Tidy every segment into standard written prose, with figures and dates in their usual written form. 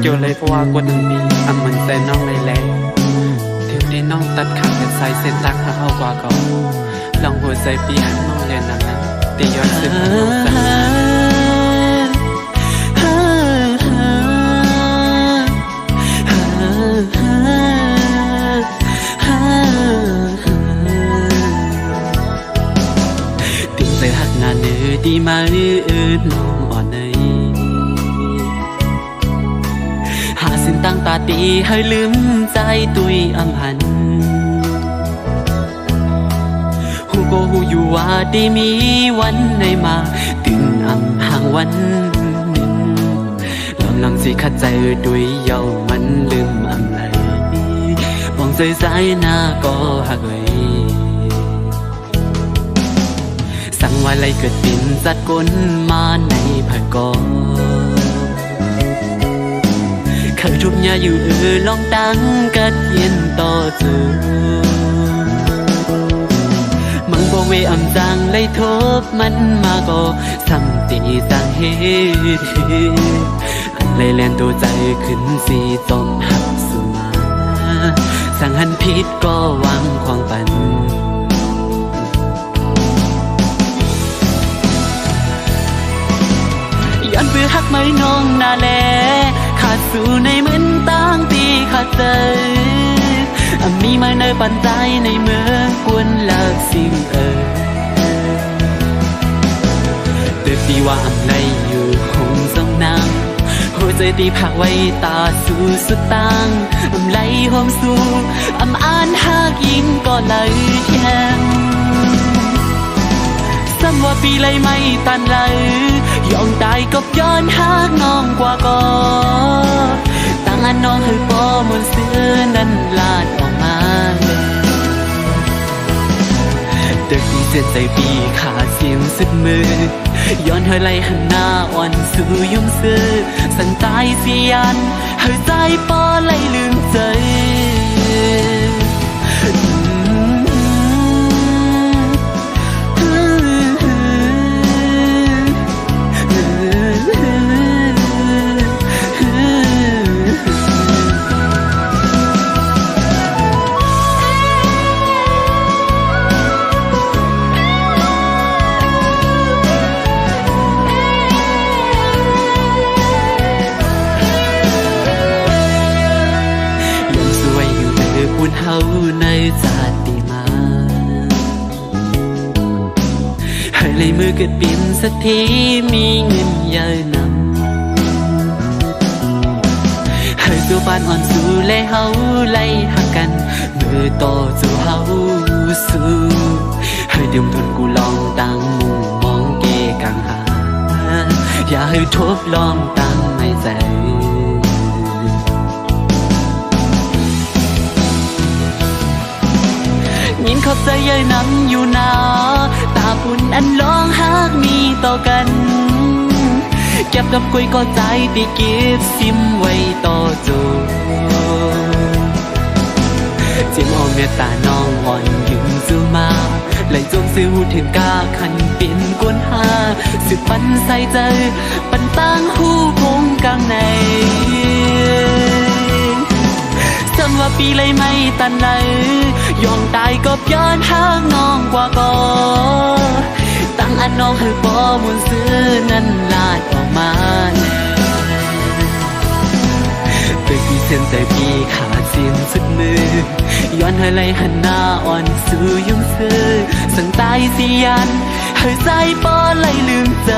Chiều lấy hoa của từng đi ăn mình sẽ non lấy lẽ thiếu đi non tất cả để say sen tắc hao qua cầu lòng hồi say bi hắn mong lên nằm nằm thì do sự non tình say hạt ngàn nữ đi mà ư non on nàyสิ้นตั้งตาตีให้ลืมใจตุยอำหันหูก็หูอยู่ว่าได้มีวันไหนมาถึงอำห่างวันหนึ่งลำลังสิขัดใจด้วยเย้ามันลืมอำไหลมองใจสายหน้าก็หักเลยสั่งว่าไรเกิดปิ่นจัดก้นมาในผักกอทุกnhàอยู่ลองตั้งกัดเย็นต่อจูมังบ่เวอำจังเลยทบมันมาก็ซ้ำตีต่างเหตุอันเลยแลนตัวใจขึ้นสีจอมหักสุมาสั่งหันผิดก็วางความปันย้อนเพื่อหักไม่น้องนาแลขาดสู่ในเหมือนตั้งตีขาดใจมีมาในปันใจในเมืองกวนเลิกสิ่งเตือนดีว่าอำไรอยู่คงสองนางหัวใจตีผักไว้ตาสู่สุดตังอำไรหอมสู่อำอ่านหากยิ่งก็เลยแทงซ้ำว่าปีเลยไม่ตันเลยยอมตายกับย้อนหากน้องกว่าก็ตั้งอันน้องให้พอมนเสื้อนั้นลาดออกมาเด็กที่เส้นใจปีขาดเสียงสุดมือย้อนให้ไหลหันหน้าอ่อนสู่ยุ่มซื้อสั่นตายเสียนให้ใจปอไหลลืมใจเฮาในชาติมาให้เลยมือเกิดปิ่นสักทีมีเงินเยอะนำให้ตัวบ้านอ่อนสู่และเฮาไล่หักกันมือต่อสู่เฮาสู่ให้ดื่มทนกูลองตั้งมุมมองเกกังหาอย่าให้ทบลองตั้งในใจยินขอบใจเย้ยน้ำอยู่นาตาปุ่นอันร้องหากมีต่อกันเก็บกับกุยก็ใจตีเก็บซิมไว้ต่อจูจิ้มเอาเมตตาน้องอ่อนยืมสู่มาไหลจงซื้อหูถึงกาขันเป็นกวนหาสึกปันใส่ใจปันตั้งหูคงกลางในจำว่าปีเลยไม่ตันเลยยอมตายก็ย้อนหางน้องกว่าก็ตั้งอันน้องให้ปอมุนซื้อนั้นลาดออกมาเด็กที่เส้นใจพี่ขาดเสียงสุดมือย้อนให้ไหลหันหน้าอ่อนสู่ยุ่งซื้อสั่งตายเสียนให้ใจปอไหลลืมใจ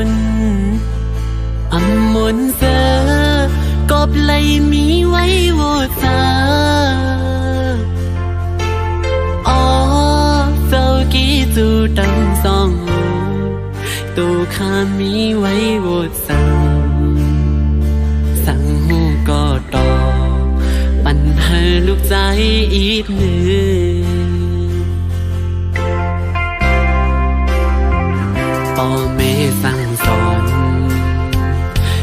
นอำมนเสอกบไหลมีไว้โวซาอ๋อเจ้ากี้จูดังสองตูข้ามีไว้โวสั่งหูก็ต่อปัญหาลูกใจอีกหนึ่งพ่อแม่สั่งสอน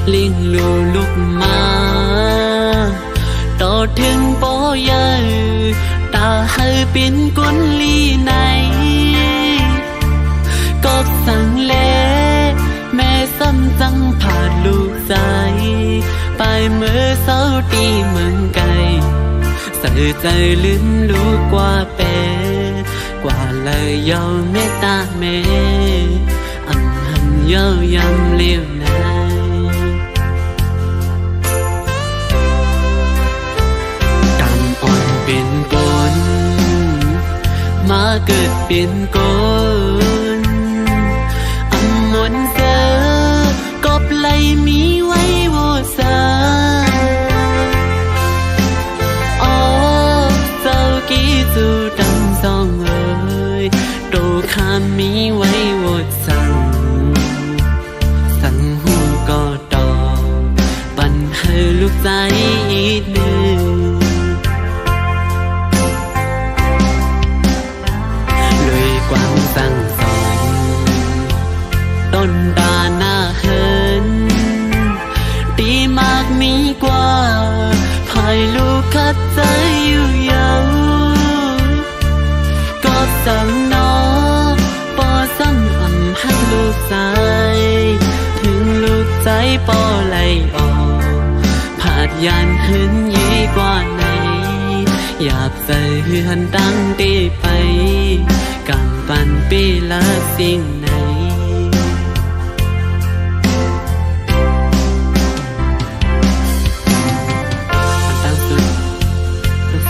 เลี้ยงลูกมาต่อถึงปอใหญ่ตาให้เป็นกุนลีไหนก็สั่งเล่แม่ซ้ำจังผ่านลูกใจไปเมื่อเศร้าตีเมืองไกลใส่ใจลืมลูกกว่าเปกว่าเลยยอมเมตตาแม่อันหันเย้ายำเลี้ยวไหนกำอ่อนเป็นกลมาเกิดเป็นกลอำมนเสอกบไหลมีไว้โวซาอ๋อเจ้ากี้จูดังสองเอ่ยโตข้ามีไว้โวสั่งหูก็ต่อปัญหาลูกใจอีกหนึ่งเลยกวางสั่งสอนต้นตาหน้าเหินตีมากมีกว่าภายลูกคัดใจอยู่ยาวก็สั่งน้อปอซ้ำอ่ำให้ลูกใจถึงลูกใจปอไหลออกผาดยานหืนยี่กว่าไหนอยากใส่เฮือนตั้งตีไปกำปันปีละสิ่งไหน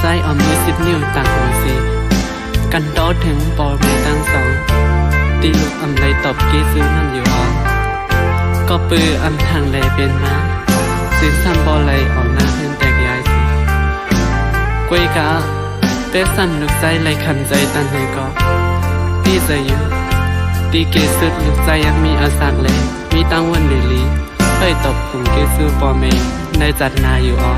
ไส้ออมมือ10 นิ้วต่างหัวสีกันโตถึงปอเมตั้งสองตีลูกอำไรตบกี้ซื้อนั่นอยู่อ๋อก็ปืออำทางไรเป็นมาซื้อซ้ำปอไหลออกหน้าเพื่อนแตกยายสิกวยกะเต้ซ้ำลูกใจไหลขันใจตันให้ก็ตีใจอยู่ตีเกสุดลูกใจยังมีอาสักเลยมีตั้งวันเดลีเคยตบผงเกซื้อปอเมในจัดนาอยู่อ๋อ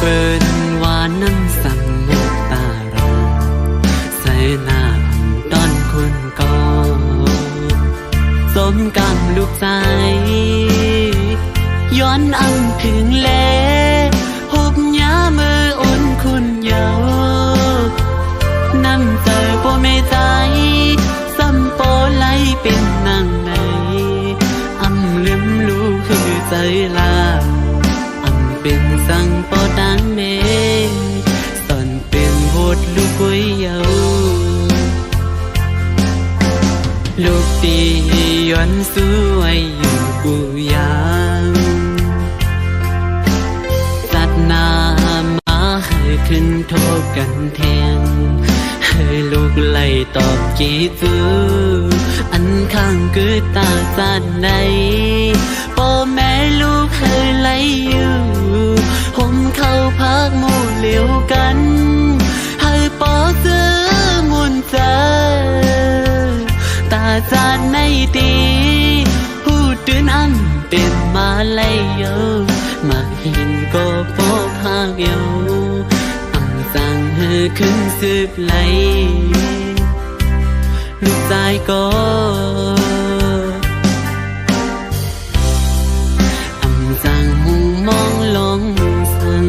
เปิดว่าน้ำสั่งมุกตาราใส่หน้าตอนคุณก็สมกำลูกใจย้อนอังถึงเล่หุบยาเมื่ออุ่นคุณเยาน้ำใจโปไม่ใจซ้ำโปไหลเป็นนางในอำลืมลูกคือใจลาเป็นสั่งปอดังเมสอนเป็นโหดลูกกุ้ยเยาลูกตีย้อนสวยอยู่กูยังสัตนามาให้ขึ้นโทษกันแทงให้ลูกไล่ตอบจีจูอันข้างคือตาจันในพ่อแม่ลูกให้ไล่อยู่ผมเข้าพักหมู่เหลียวกันให้ปอซื้อมุนเจอตาจานในตีหูตื่นอันเป็นมาไล่เยามาหินก็ปอพากเยาอ่ำสั่งให้ขึ้นสืบไหลลูกใจก็สั่งหูมองลงสั่ง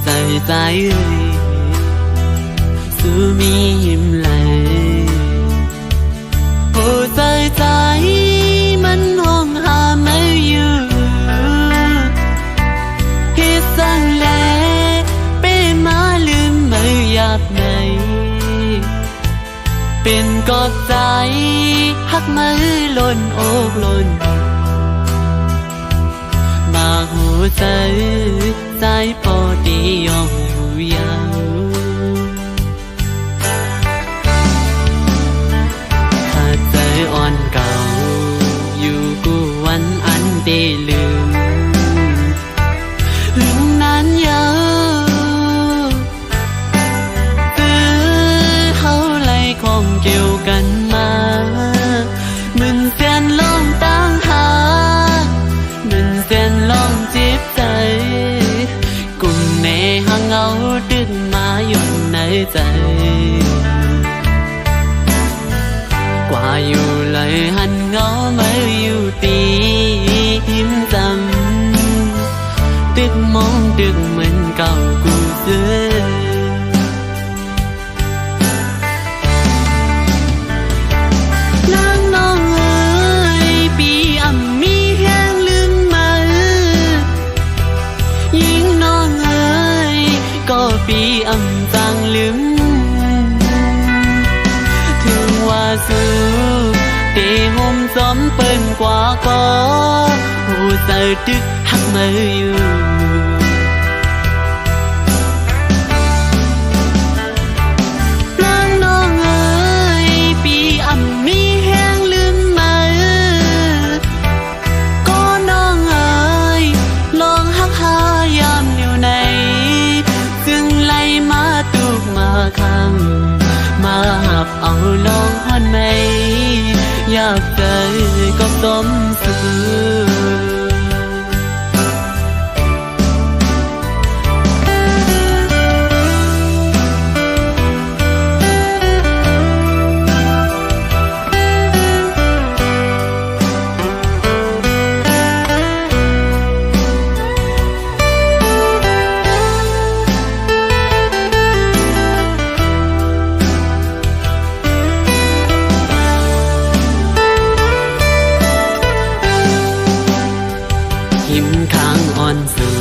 ใจใจสู้มีหิมไหลหัวใจใจมันห้องหาไม่อยู่ฮิตสั่งแลเป้มาลืมไม่หยาบไหนเป็นกอดใจหักมือล้นอกล้นมาหัวใจใจพอดียอมอยู่ยาวถ้าใจอ่อนเก่าอยู่กูวันอันได้ลืมลืมนั้นยาวของเกี่ยวกันมาเหมือนเสียนลองตั้งหาเหมือนเสียนลองจีบใจกุ่มในห้างเงาดึงมาอยู่ในใจกว่าอยู่เลยหันเงาไม่อยู่ตีหิมจำตึกมองดึกเหมือนเก่ากูเสืปีอำจางลืมถึงว่าสู้เตะห่มซ้อมเปิ้นกว่าก็หูเจอดึกหักมืออยู่นางน้องเอ๋ยปีอำมีแห้งลืมมือก็น้องเอ๋ยลองหักหายามอยู่ในมาคำมาหับเอาลองฮอนไหมอยากเจอก็สมสู่หิมข้างอ่อนสู่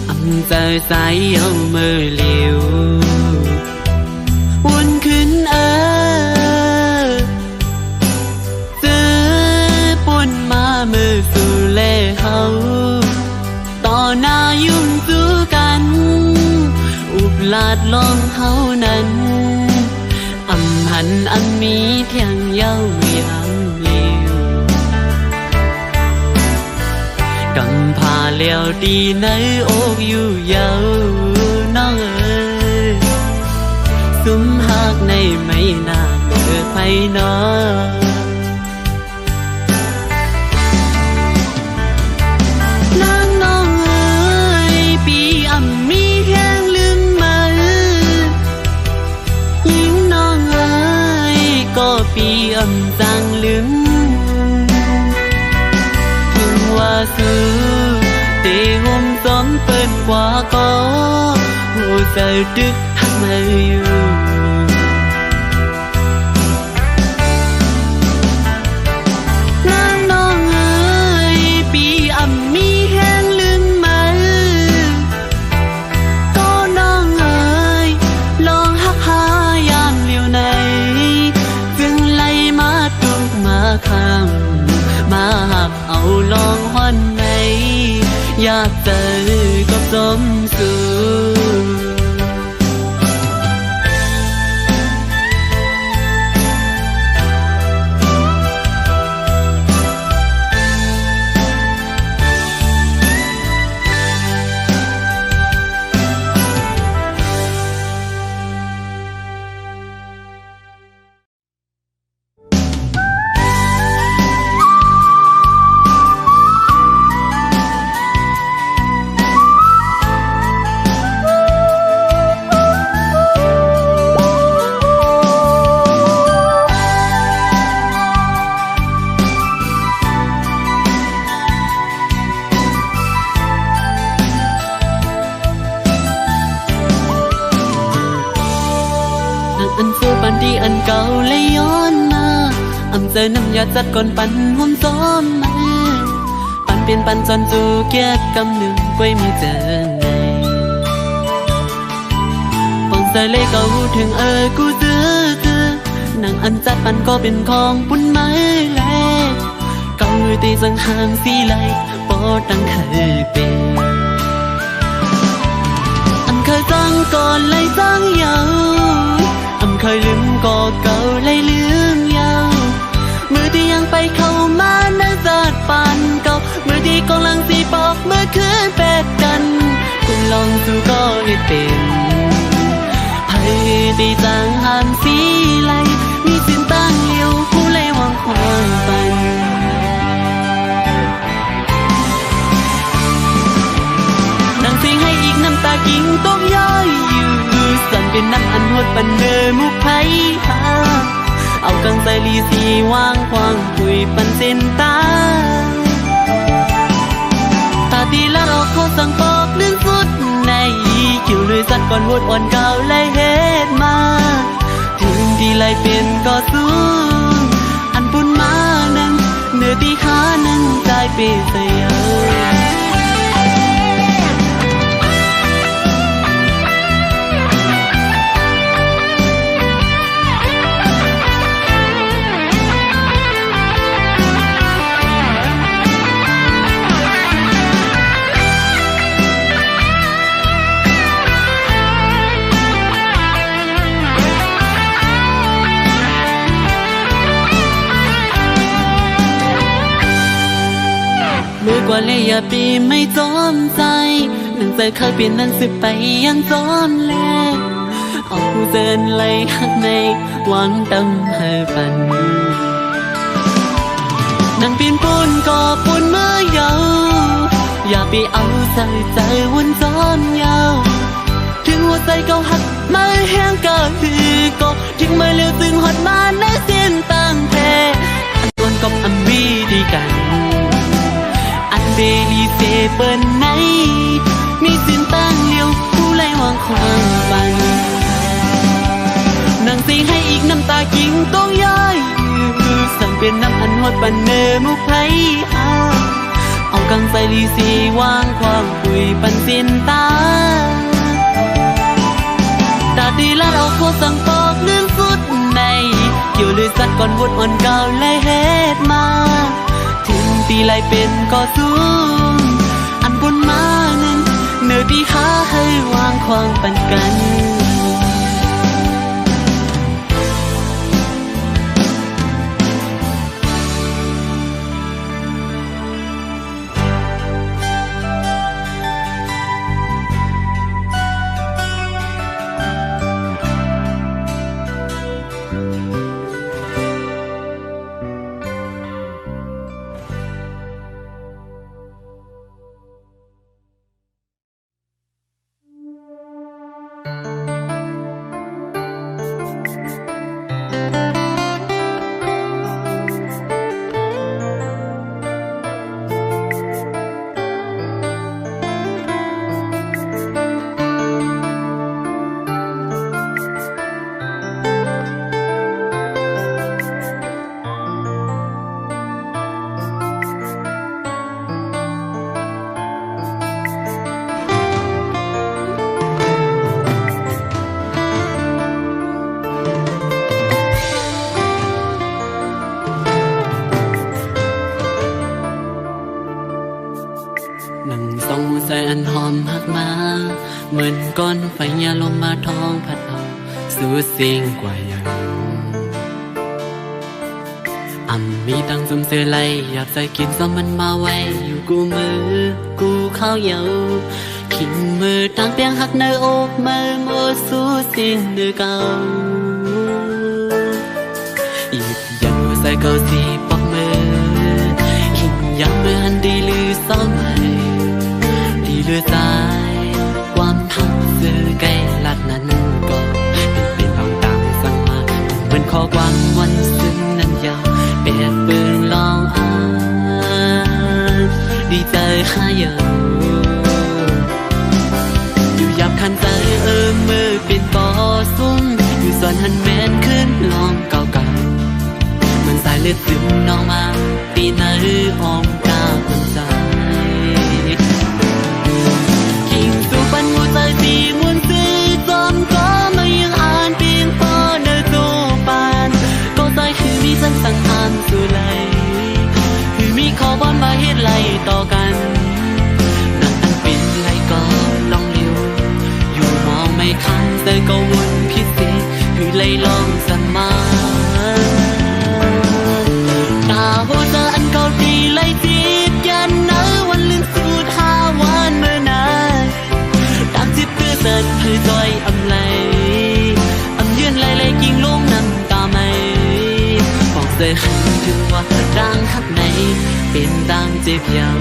อำใจสายเอามือเลี้ยววนขึ้นซื้อปุ่นมามือสู่เล่เฮาต่อหน้ายุ่งสู้กันอุบลาดลองเฮานั้นอำหันอันมีเพียงเย้ายามเลี้ยวกำพาเลี้ยวดีในอกอยู่ยาวน้องเอ๋ยสุมหักในไม่นานเมื่อไฟนอนางน้องเอ๋ยปีอำมีแห้งลืมมือยิ่งน้องเอ๋ยก็ปีอำจางลืมว่าสู้เตะห่มซ้อมเปิ้นกว่าก็หูเจอดึกหักมืออยู่นางน้องเอ๋ยปีอำมีแห้งลืมมือก็น้องเอ๋ยลองหักหายามเลี้ยวในจึงไล่มาตุกมาคำมาหักเอาลองฮอนไหมอยากเจอก็สมสู่ อันสู้ปันที่อันเก่าเลยย้อนมาเจอน้ำยาจัดก่อนปันห่วมซ้อมมาปันเปลี่ยนปันจนจูเกียกกำหนึ่งไว้ไม่เจอไงฟังใจเลยก็รู้ถึงกูเจอนางอันจัดปันก็เป็นของปุ่นไม้แลเก่าตีสังหามสีไหลปอดังเคยเป็นเคยจังก่อนเลยจังยาวเคยลืมก็เก่าเลยลืมยาวมือที่ยังไปเข้ามานั่งจัดปานเก่ามือที่กำลังสีปอกเมื่อคืนเป็ดกันกูลองสู้ก็ให้เป็นไผ่ตีจังหามสีไหลมีสิ้นตั้งเลี้ยวผู้เลยวางความปันนั่งสิงให้อีกน้ำตากิ่งตกย้อยอยู่สั่นเป็นน้ำอันหดปันเนอมุกไผ่หาเอากังใส่ลีสีวางควางคุยปันเส้นตาตาตีละเราเขาสั่งปอกลื่นสุดในคิวเลยสัดก่อนวดอ่อนเก่าเลยเฮ็ดมาถึงที่ไรเป็นก็สู้อันปุ่นมานั้นเนื้อตีขานั้นใจเปเสียมือกว่าเลยอย่าปีไม่จอมใจหนึ่งใจเคยเปลี่ยนนั้นสิไปยังจอนแลเอาผู้เดินไล่หักในหวังดำให้ปันนั่งปีนปูนก็ปูนเมื่อยาวอย่าไปเอาใส่ใจวนจอนยาวถึงหัวใจก็หักมาแห้งก็คือก็ถึงไม่เลือกซึ่งหดมาในเส้นตั้งแพ้อันวนกับอันวีดีกันเบลีเซเปิลไหนมีสิ้นตั้งเลี้ยวผู้ไล่วางความปันนั่งสิให้อีกน้ำตากิ่งต้องย้อยสั่งเป็นน้ำอันหดปันเนอมุกไผ่หาเอากังใส่ลีสีวางความคุยปันสิ้นตาตาตีละเราเขาสั่งปอกลื่นสุดในเกี่ยวเลยสัดก่อนวดอ่อนเก่าเลยเฮ็ดมาตีไรเป็นก็สู้อันบนมานั้นเนื้อที่ขาให้วางความปันกัน ใจอันหอมหักมาเหมือนก้อนไฟยาลมมาท้องพัดเอาสู่สิ่งกว่าอย่างมีตังซุ่มเสือไล่อยากใส่กินซ้อมมันมาไว้อยู่กูมือกูข้าวเหยาขิงมือตั้งเปียงหักในอกมือโมสู่สิ่งเดือเก่าหยิบยันใส่เกาสีปอกมือหินยังมือหันดีลือซ้อมให้ดีลือสายความหักซื้อไก่ลัดนั้นก็เป็นลองตามสั่งมาเหมือนข้อกวางวันซึ่งนั้นยาวเปียกปืนลองอ่านดีใจข้าเยอะอยู่ยับคันใจมือเป็นต่อซุ่มอยู่ส อนหันแม่นขึ้นลองเก่าๆเหมือนสายเลือดซึมน้องมาปีไหนอ้อมกาคนใจกิ่งสู่ปันงูใจสีมวนซื้อจอมก็มายังอ่านเพียงพอเนื้อโจปานก็ใจคือมีสังสังหารสู่ไหลคือมีขอบอนมาเฮ็ดไหลต่อกันนั่งตั้งเป็นไรก็ลองเลี้ยวอยู่มองไม่คันใจก็วนพิเศษคือไล่ลองสมาตาโหเจออันเก่าดีไล่จีบยันเนอวันลืมสูตรหาวันเมื่อนานตามจิบเพื่อเสร็จเพื่อจอยอำไลอำยืนไล่กิ่งลงน้ำตาไม่บอกเสียถึงว่าร่างข้างในเป็นต่างเจ็บยาว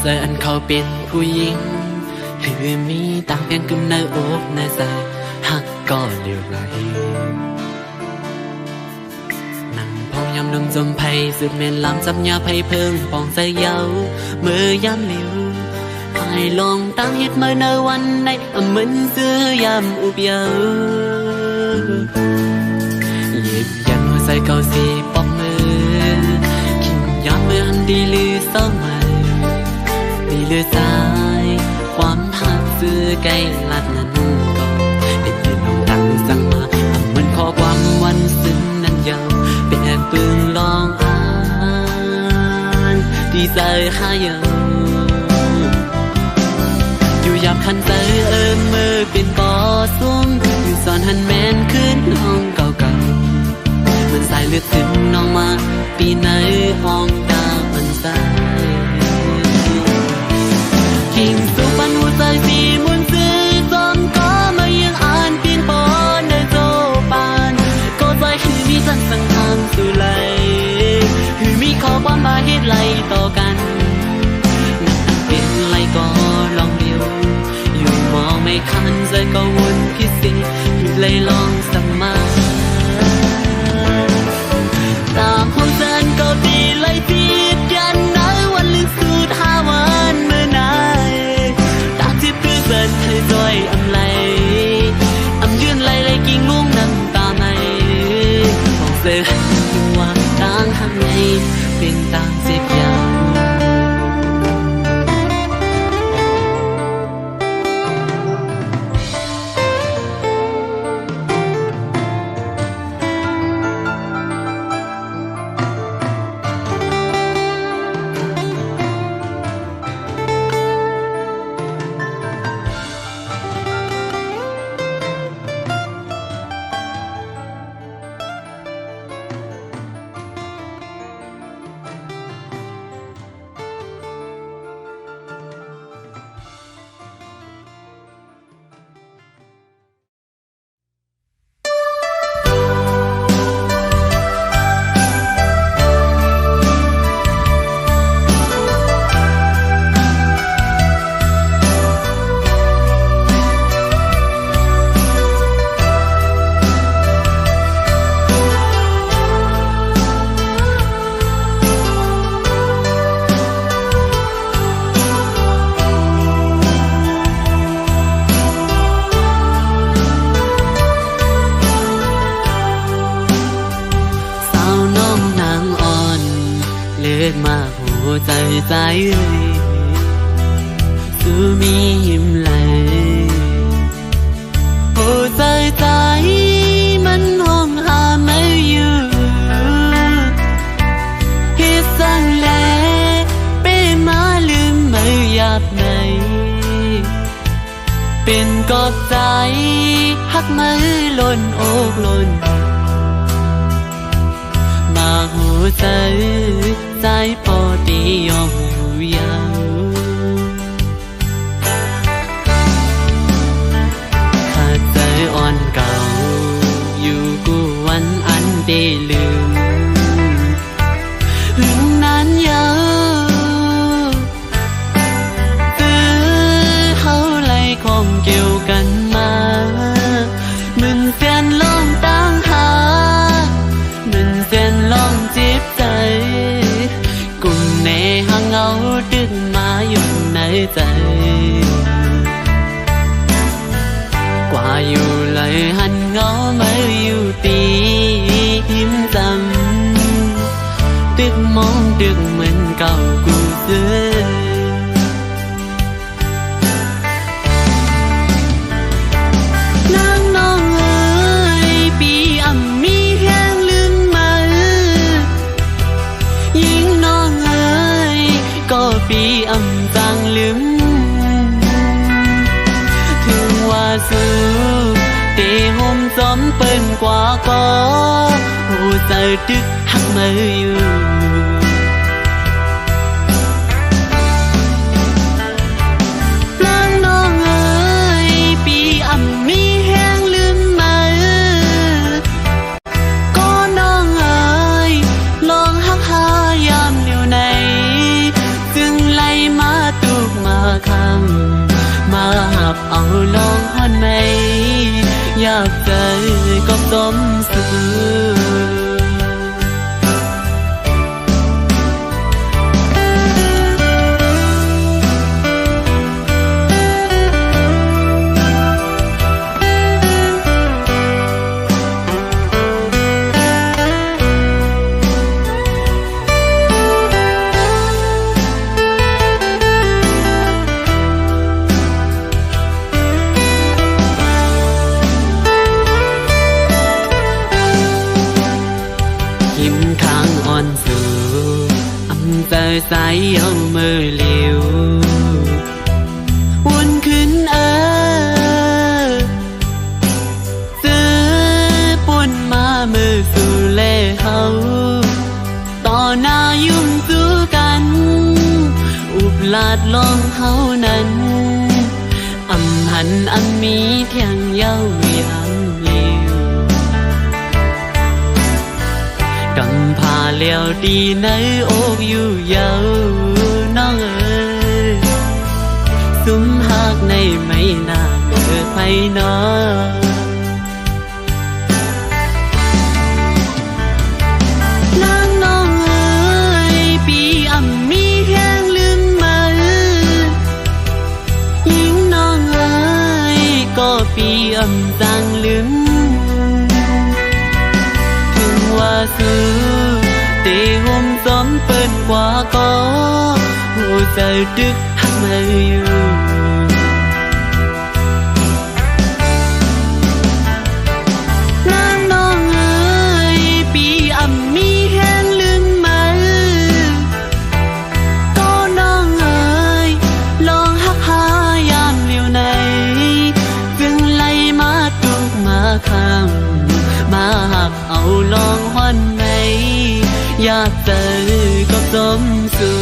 ใจอันเขาเป็นผู้หญิงคือมีต่างเพียงกึ่งในอกในใจหักก็เลี้ยวไหลนั่งพองยำนมจมไผ่สืบเมนลำจับยาไผ่เพิ่งปองใจเย้าเมื่อยามเลี้ยวให้ลองตั้งเฮ็ดเมื่อในวันในเหมือนเสื้อยามอุบเย้าหยิบยันหัวใจเก่าสีปอกมือขิมยามเมื่อหันดีลือเศร้ามาดีเลือสายความหักซื้อไกลลัดนั้นก็ได้ยินน้องดังสั่งมาเหมือนข้อความวันซึ้งนั้นยาวเป็นแอบปืนลองอ่านดีใจข้าเยาอยู่ยับคันใจมือเป็นปอซุ่มอยู่สอนหันแม่นขึ้นห้องเก่าๆเหมือนสายเลือดซึมน้องมาปีไหนห้องดาวมันใสกิ่งสู่ปันหัวใจสีมวนซื้อจอมก็มายังอ่านเพียงพอในโจปานก็ใจคือมีสังสังหารสู่ไหลคือมีขอบอนมาเฮ็ดไหลต่อกันนักเป็นไหลก็ลองเลี้ยวอยู่มองไม่คันใจก็วนพิเศษคือไล่ลองสมาตามห้องเส้นก็ดีไล่จีบยันเนอวันลืมสูตรหาวันเมื่อนานตามจิบเพื่อเสร็จให้จอยอำไลอำยืนไล่กิ่งลงน้ำตาไม่บอกเสียถึงว่าต่างข้างในเป็นต่างเจ็บยาวใจใจสูมีหิมไหลโอ้ใจใจมันห้องหาไม่อยู่คิดสั่งแลเป็นมาลืมไม่อยากไหนเป็นกอบใจหักมือล้นอกล้น หูใจใจพอดียอมอยู่ยาวขาดใจอ่อนเก่าอยู่กูวันอันได้ลืมลืมนานยาวของเกี่ยวกันมามึนเสียนลองตั้งหามึนเสียนลองจีบใจกุ่มในหางเงาดึงมาอยู่ในใจกว่าอยู่เลยหันเงาไม่อยู่ตีหิมจำดึกมองดึกเหมือนเก่ากูเจปีอำจางลืมถึงว่าสู้เตห่มจอมเปิ้นกว่าก็หูใจดึกหักมืออยู่นางน้องเอ๋ยปีอำมีแห้งลืมมือก็น้องเอ๋ยลองหักหายามอยู่ในมาคำมาหับเอาลองฮอนไหมอยากเจอก็ต้มสูใจสายเอามือเลี้ยววนขึ้นซื้อปุ่นมามือสู่เล่เฮาต่อหน้ายุ่งสู้กันอุบลาดลองเฮานั้นอำหันอำมีเพียงเย้ายามเลี้ยวกำพาเลี้ยวดีในอกอยู่เยาน้องเอ๋ยสุมหักในไม่นานเมื่อไผนอนางน้องเอ๋ยปีอำมีแห้งลืมมือยิ่งน้องเอ๋ยก็ปีอำจางลืมถึงว่าสู้เตห่มจอมเปิ้นกว่าก็หัวใจดึกหักมืออยู่นางน้องเอ๋ยปีอำมีแห้งลืมมือก็น้องเอ๋ยลองหักหายามเลียวในจึงไล่มาตุกมาคำมาหักเอาลองฮอนไหมอยากเจอก็สมสู่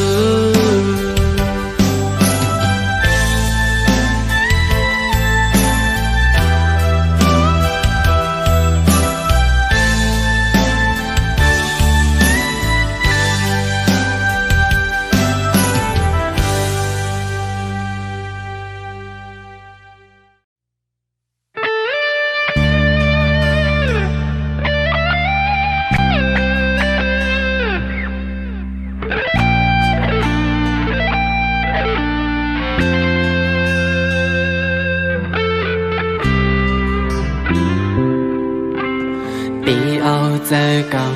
เจอเก่า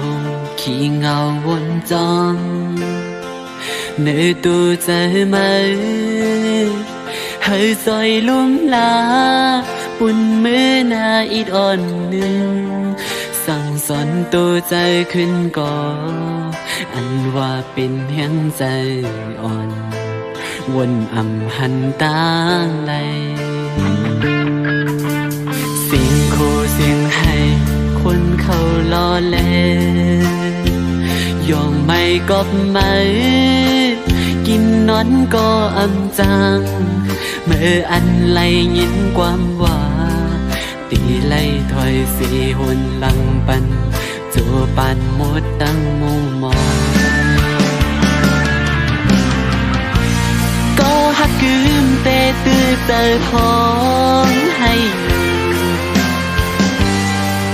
ขี้เงาวนจอมเนื้อตัวใจไหมให้ซอยลุ่มลาปุ่นมือหน้าอีดอ่อนหนึ่งสั่งสอนตัวใจขึ้นก่ออันว่าเป็นเพียงใจอ่อนวนอำหันตาไหลเสียงโคเสียงให้คนเขาล้อเล่น ยอมไม่กบไหมกินนอนก็อำจังเมื่ออันไลยินความว่าตีไล่ถอยสีหุ่นหลังปันจูปันหมดตั้งมุงมองก็หักกืมเตะตื้อเตอท้องให้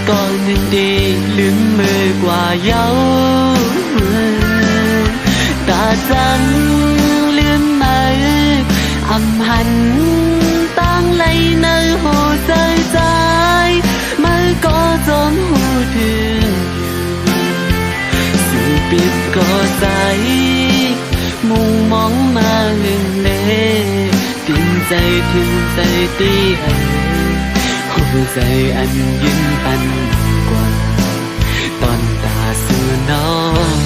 ก็นึกดีลืมมือกว่าเย้าตาจังลืมมืออำหันตั้งไหลในหัวใจมือก็จมหูถึงสู่ปิดก็ใจมุ่งมองมาหึงเล่ติ้งใจถึงใจตีหัวใจอันยืนปันกว่าตอนตาสู่น้อง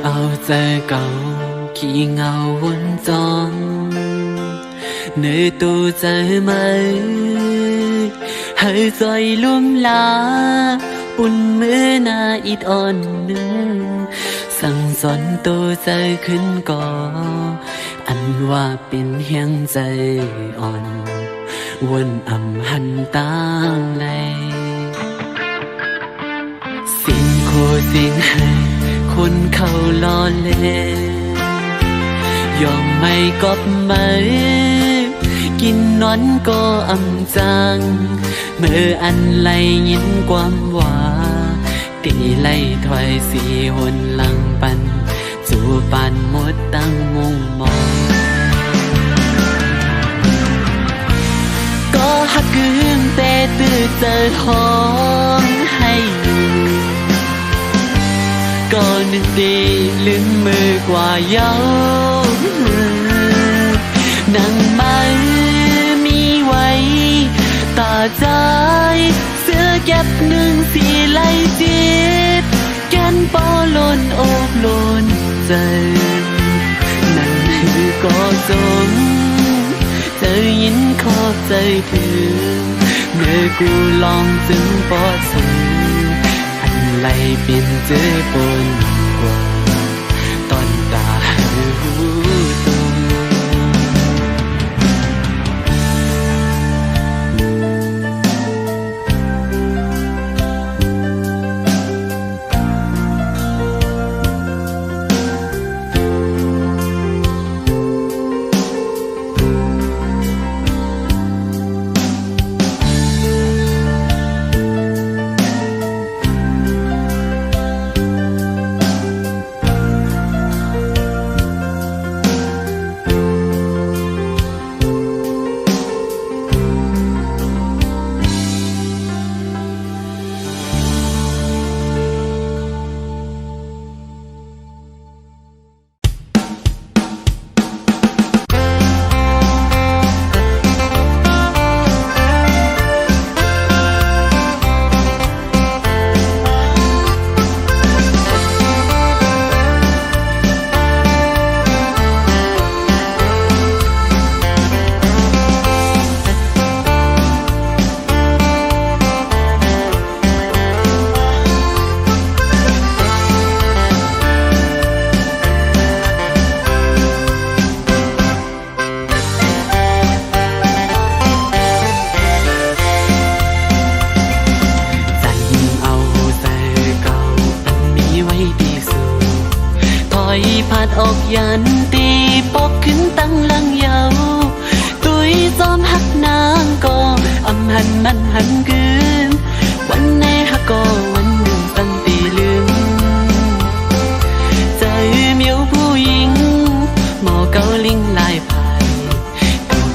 เอาใจเก่าขี้เงาวนจอนในตัวใจไหมให้ใจลุ่มลาปุ่นมือหน้าอิดอ่อนเนื้อสั่งสอนตัวใจขึ้นก่ออันว่าเป็นเฮียงใจอ่อนวนอำหันตามไหลสิ่งโคสิ่งให้คนเขาล้อเล่ยอมไม่กบไหมกินนอนก็อำจังเมื่ออันไลยินความว่าตีไล่ถอยสีหนหลังปันจูปันหมดตั้งมุงมองก็หักกืมเตะตื้อเจอท้องให้ก็นึกดีลืมมือกว่าเย้านั่งไม่มีไว้ตาใจเสื้อเก็บหนึ่งสีไล่จิตแกนปอลนอกลนใจนั่งคือก็จงเธอยินขอบใจถึงเมื่อกูลองจึงปอดถึงไล่เป็นเจอปนกว่าตอนตาหูตัว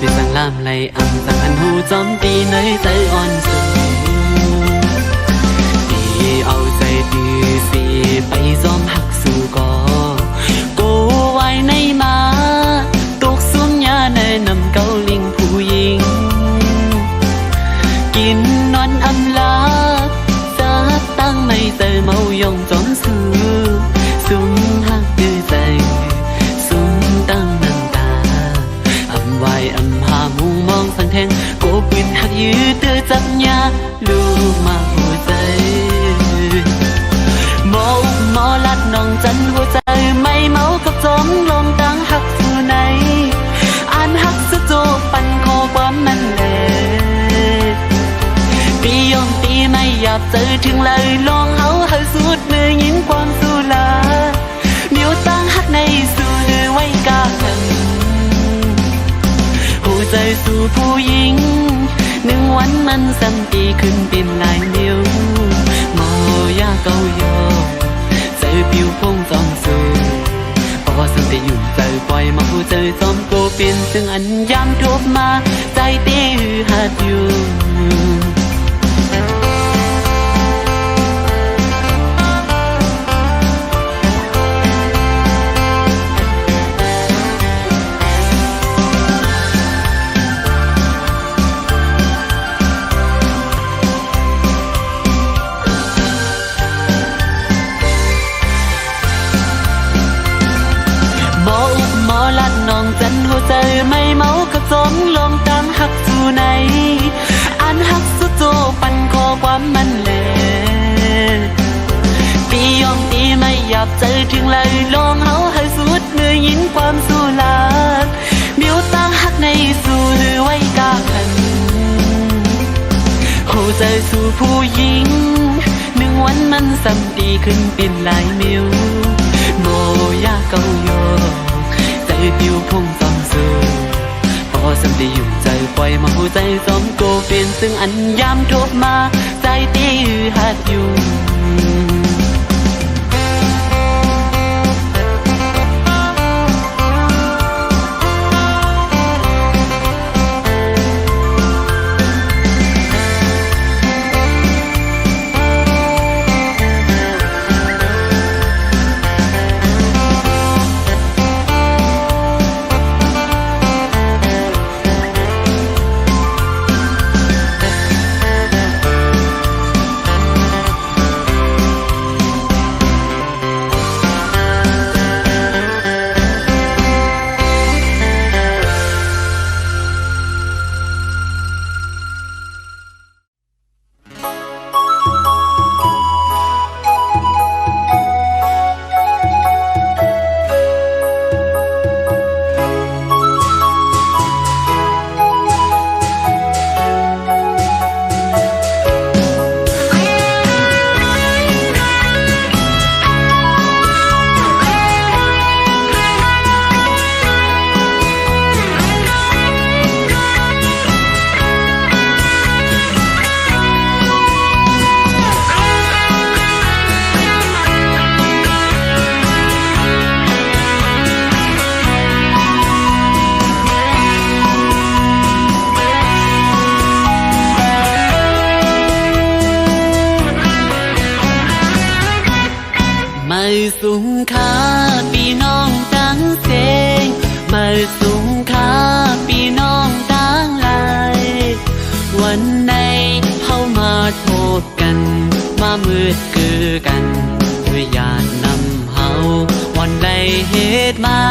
เป็นสังลามไหลอ่ำสังหันหูจอมตีในใจอ่อนสูดีเอาใจดีสิไปจอมหักสู่ก่อกูไว้ในมาตกสุญญาในนำเกาลิงผู้หญิงกินนอนอำลาสักตั้งไม่เจอเมายองจอมซื้อสุมหักดื้อใจสุมตั้งน้ำตาอำไว้อำหามุงมองสังแทงโกปืนหักยื้อเธอจับยาลูกมาหัวใจหมออุกหมอลัดน้องจันหัวใจไม่เมากับจอมลมตั้งหักสู่ไหนอ่านหักสุดโจปันคอความมันแหลปียองตีไม่หยาบเจอถึงเลยลองเอาให้สุดมือยินความสุลาเดี๋ยวตั้งหักในสู่เดือไว้กาหันหัวใจสู่ผู้หญิงหนึ่งวันมันสั่นตีขึ้นเป็นลายนิ้วมอยาเกาโยใจปิวพงจอมสู่พอสันติอยู่ใจปล่อยมาผู้ใจจอมโกเป็นซึ่งอันย้ำทบมาใจตีหือหัดอยู่น้องจันหัวใจไม่เมากับจมลมตั้งหักสู่ไหนอันหักสุดโจปันคอความมันแหลปียองตีไม่หยาบใจถึงเลยลองเอาให้สุดเมื่อยินความสู่ลาเดี๋ยวตั้งหักในสู่หรือไว้กาขันหัวใจสู่ผู้หญิงหนึ่งวันมันสั่นดีขึ้นเป็นลายมิวโมยาเกาโยใจปิวพงจอมสูพอสัมติอยู่ใจปล่อยมาหัวใจจอมโกเป็นซึ่งอันย้ำทบมาใจตีหือหัดอยู่สูงค่าพี่น้องตั้งเสงมาสูงค่าพี่น้องตั้งลายวันไหนเข้ามาโทษกันมามืดคือกันด้วยญาตินำเฮาวันใดเหตุมา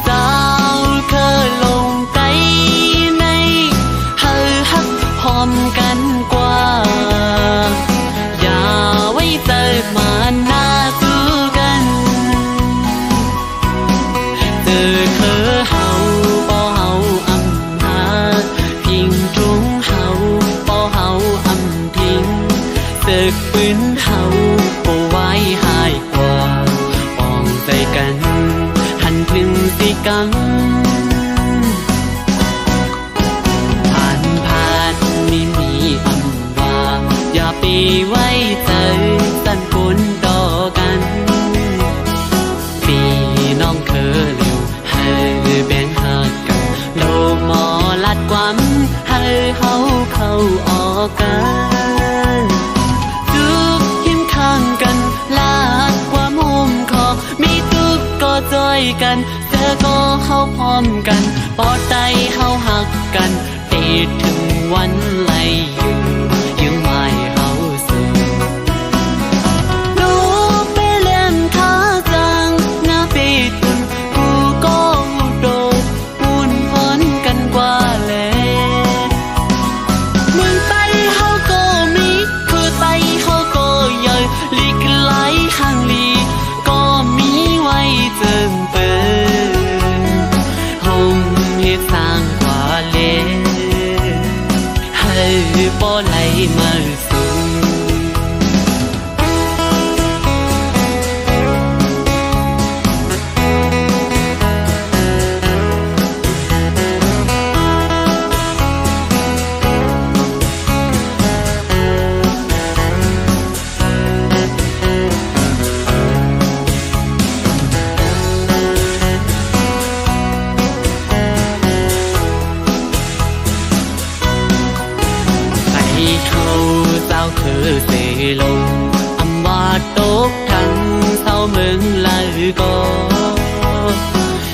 สาวเคยลงใจในเฮาฮักพร้อมกันกว่าอย่าไว้เจอมาหน้าสู้กันเจอเธอเฮาบ่เฮาอำหาทิ้งตรงเฮาบ่เฮาอำทิ้งศึกปืนเฮาบ่ไว้หายกว่าป้องใจกัน กันทุกยิ้มข้างกันลาดความหุ้มคอมีทุกก็จอยกันเธอก็เข้าพร้อมกันปอดใจเฮาหักกันติดถึงวันไล่อยู่ยังไม่เฮาสู่ดูไปเล่นขาจังหน้าปีตุนกูก็โดดปุ่นพ้นกันกว่าเลยเมืองไต้เฮาก็มีคือไต้เฮาก็ใหญ่ลีกไหลข้างลีก็มีไว้เจิงเปิดห้องเฮ็ดสร้างกว่าเลยให้บ่ไหลมาสู่คือเสลงอำว่าตกทั้งเศร้าเมืองลายก็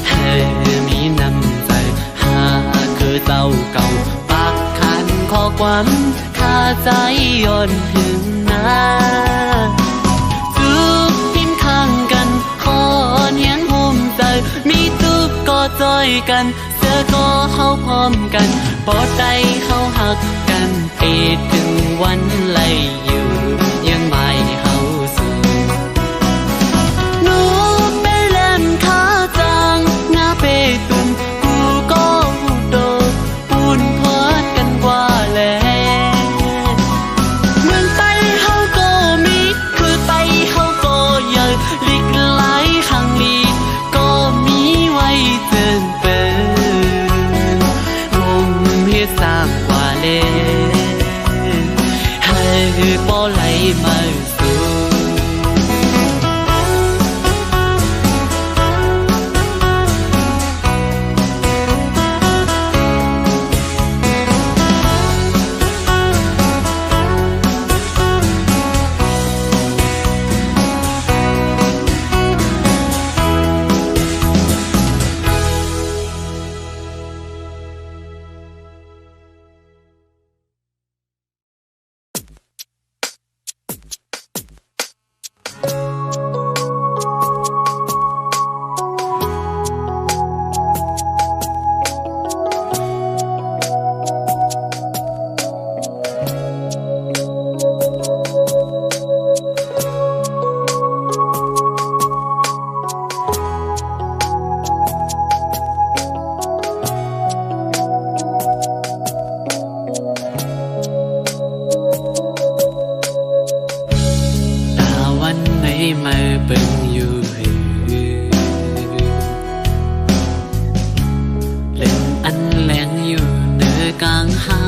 ให้มีน้ำใจหาคือเจ้าเก่าปากคันข้อความข้าใจย้อนถึงนาทุกพิมพ์ข้างกันขอเนียงห่มใจมีทุกก็จอยกันเสื้อก็เข้าพร้อมกันปอดใจเข้าหักกันติดถึงวันไล่อยู่ยังไม่เฮาสู่หนูไปเล่นขาจังหน้าเปตุนกูก็โดดปุ่นพอดกันกว่าแล้วเมืองไต้เฮาก็มีคือไต้เฮาก็ใหญ่ลีกไหลข้างลีก็มีไว้เจิงเปิดห้องเฮ็ดสร้างกว่าเลยบ่ไหลมาสู่มาเบิ่งอยู่เล่นอันแรงอยู่เนื้อกลางเฮา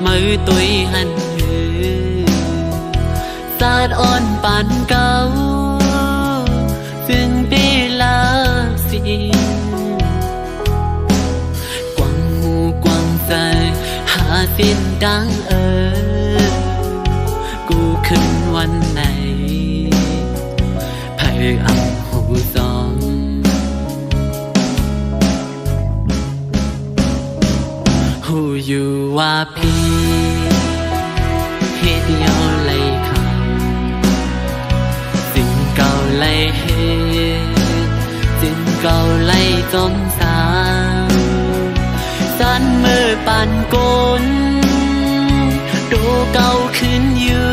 มือตุยหันสาดอ่อนปานเก่าซึ่งปีลาสิกวางหูกวางใจหาสิ้นดังกูขึ้นวันไหนไผ่เอาหูซองหูอยู่ว่าพี่เฮ็ดเดียวไล่เขาสิ่งเก่าไล่เฮ็ดสิ่งเก่าไล่จมสาวสันมือปั่นกลดูเก่าขึ้นอยู่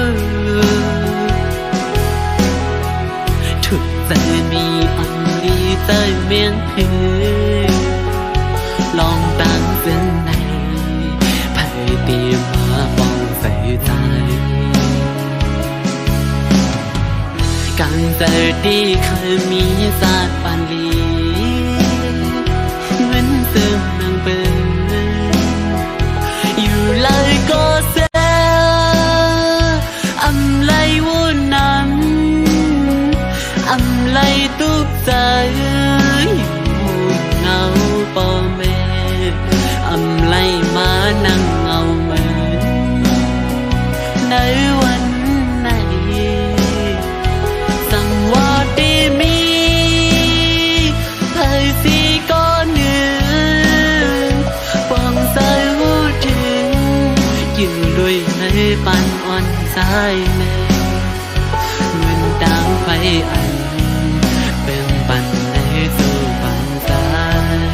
ทุกใจมีอันดีใจเมียงพือลองตั้งเส้นไหนไผ่เตรียมมาปองใส่ใจกันเจอดีเคยมีศาสตร์ปานลีเหมือนเติมนางเปิดอยู่เลยก็เสียอำไลวุ่นนั้นอำไลตุกใจอยู่เงาป่อแม่อำไลมานั่งเงาเมื่อ ด้วยให้ปันอ่อนสายแม่เหมือนดาวไฟอันเบ่งปันในสู่ปันสาย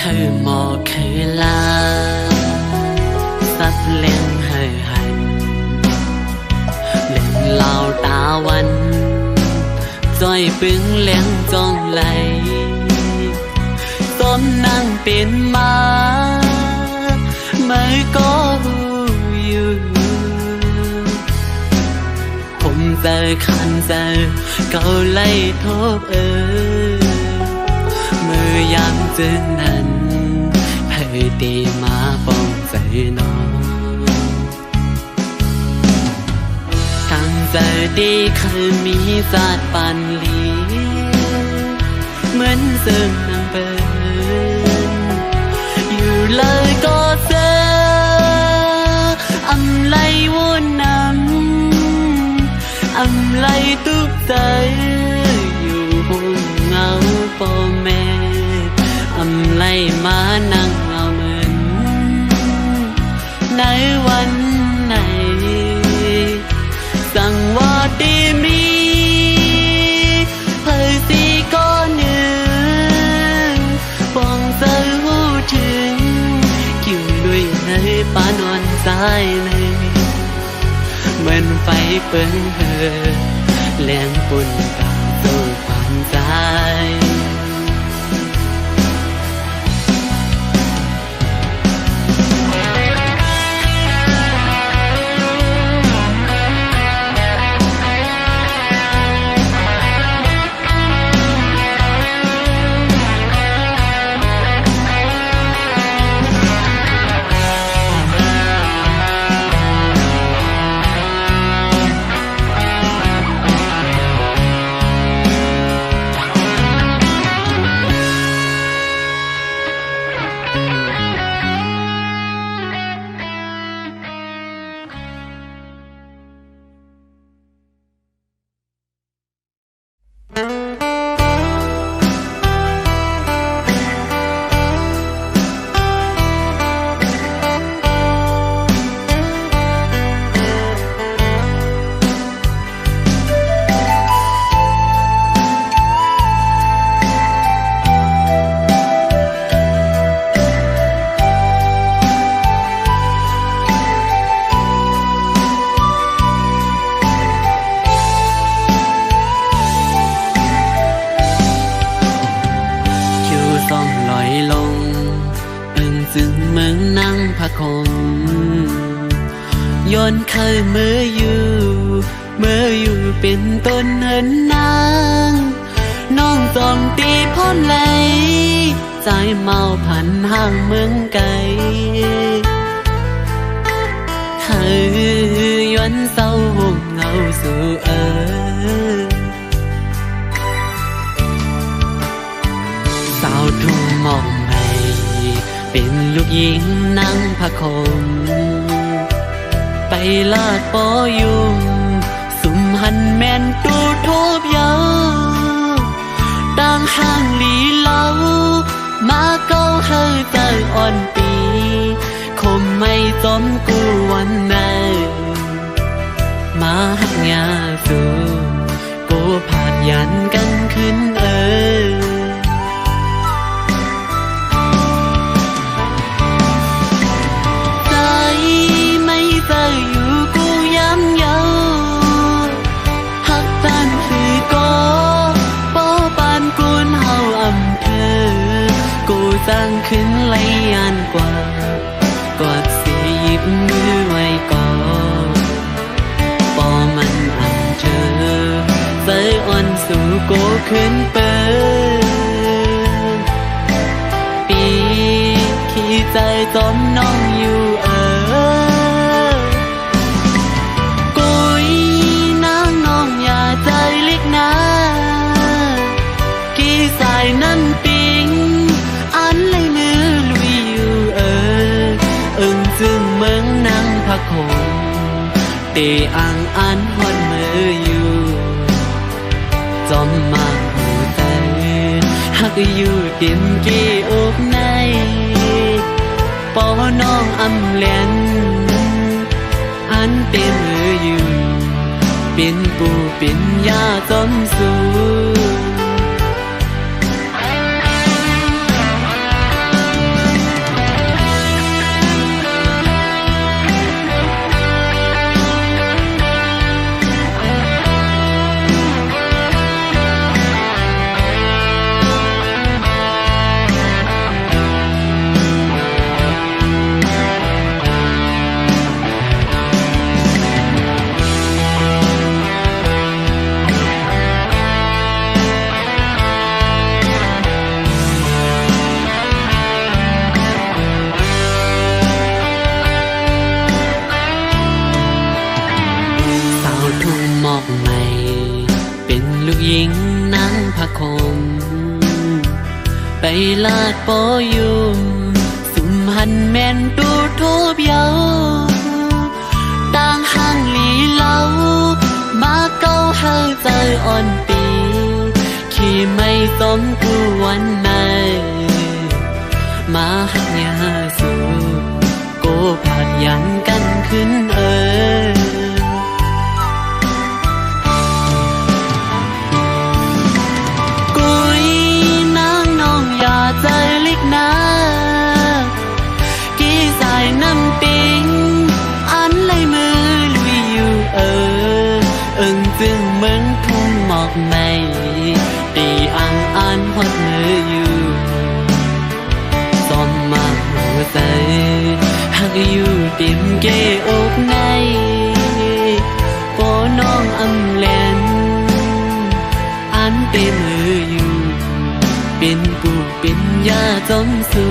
เคยหมอกเคยลาสับเลี้ยงให้หันเล่นเหล่าตาวันจ้อยปึงเลี้ยงจองไหลต้มนั่งเป็นมาไม่ก็อยู่ผมเจอคันเจอเกาไล่ทบเมื่อยามเจอนั้นเฮ้ยตีมาป้องใจน้องตั้งใจดีเคยมีศาสตร์ปันลีเหมือนเสื่อมนางเปินอยู่เลยก็เจออำไลวนนำอำไลตุกใจอยู่ห้องเงาพ่อแม่อำไลมานั่งเอาเหมือนในวันไหนสั่งว่าดีมีเผยสีก้อนหนึ่งฟองใจหูถึงกิ่วด้วยให้ปานอนสายเลยเหมือนไฟเปิ้งเหือแรงปุ่นกาสู่ความใจซึ่งเมืองนั่งพะคมย้อนเคยเมื่ออยู่เป็นต้นเหินนางน้องจองตีพ้นไหลใจเมาพันห่างเมืองไกลเคยย้อนเศร้าห่มเงาสู่สาวทุ่งมองเป็นลูกหญิงนั่งพะคมไปลาดปอยุงสุ่มหันแม่นตูทูบยาวต่างห่างหลีเล่ามาเก้าเฮอใจอ่อนปีคมไม่จมกูวันไหนมาหักยาสู่กูผ่านยันกันขึ้นสร้างขึ้นไหลยานกว่ากอดสีหยิบมือไว้ก่อนป ขึ้นเปิดปีขี้ใจจมน้องอยู่กุยนางน้องอย่าใจเล็กนะกี่สายนั่นปิงอันเลยมือลุยอยู่อึ้งจึงเมืองนางพักคงเตอ่างอันหอนมืออยู่จอมมาหูใจหักอยู่เต็มกี่อกในปอน้องอำเลียนอันเต็มมืออยู่เป็นปูเป็นยาจอมสูหมอกใหม่เป็นลูกหญิงนั่งพะคมไปลาดปอยุมสุมหันแม่นตูทูบเยาต่างห่างลีเล่ามาเก้าเฮาใจอ่อนปีขี่ไม่สมกูวันไหนมาหักยาสูโกผาดยันกันขึ้นใจเล็กนะกี่สายน้ำปิงอันเลยมือลุยอยู่อึ้งจึงเหมือนทุ่งหมอกใหม่ตีอังอันหดมืออยู่ซ้อมมาหัวใจหักอยู่เต็มเกอกในปอน้องอำเล่นอันเต็มมืออยู่เป็นปูเป็นยาจมสู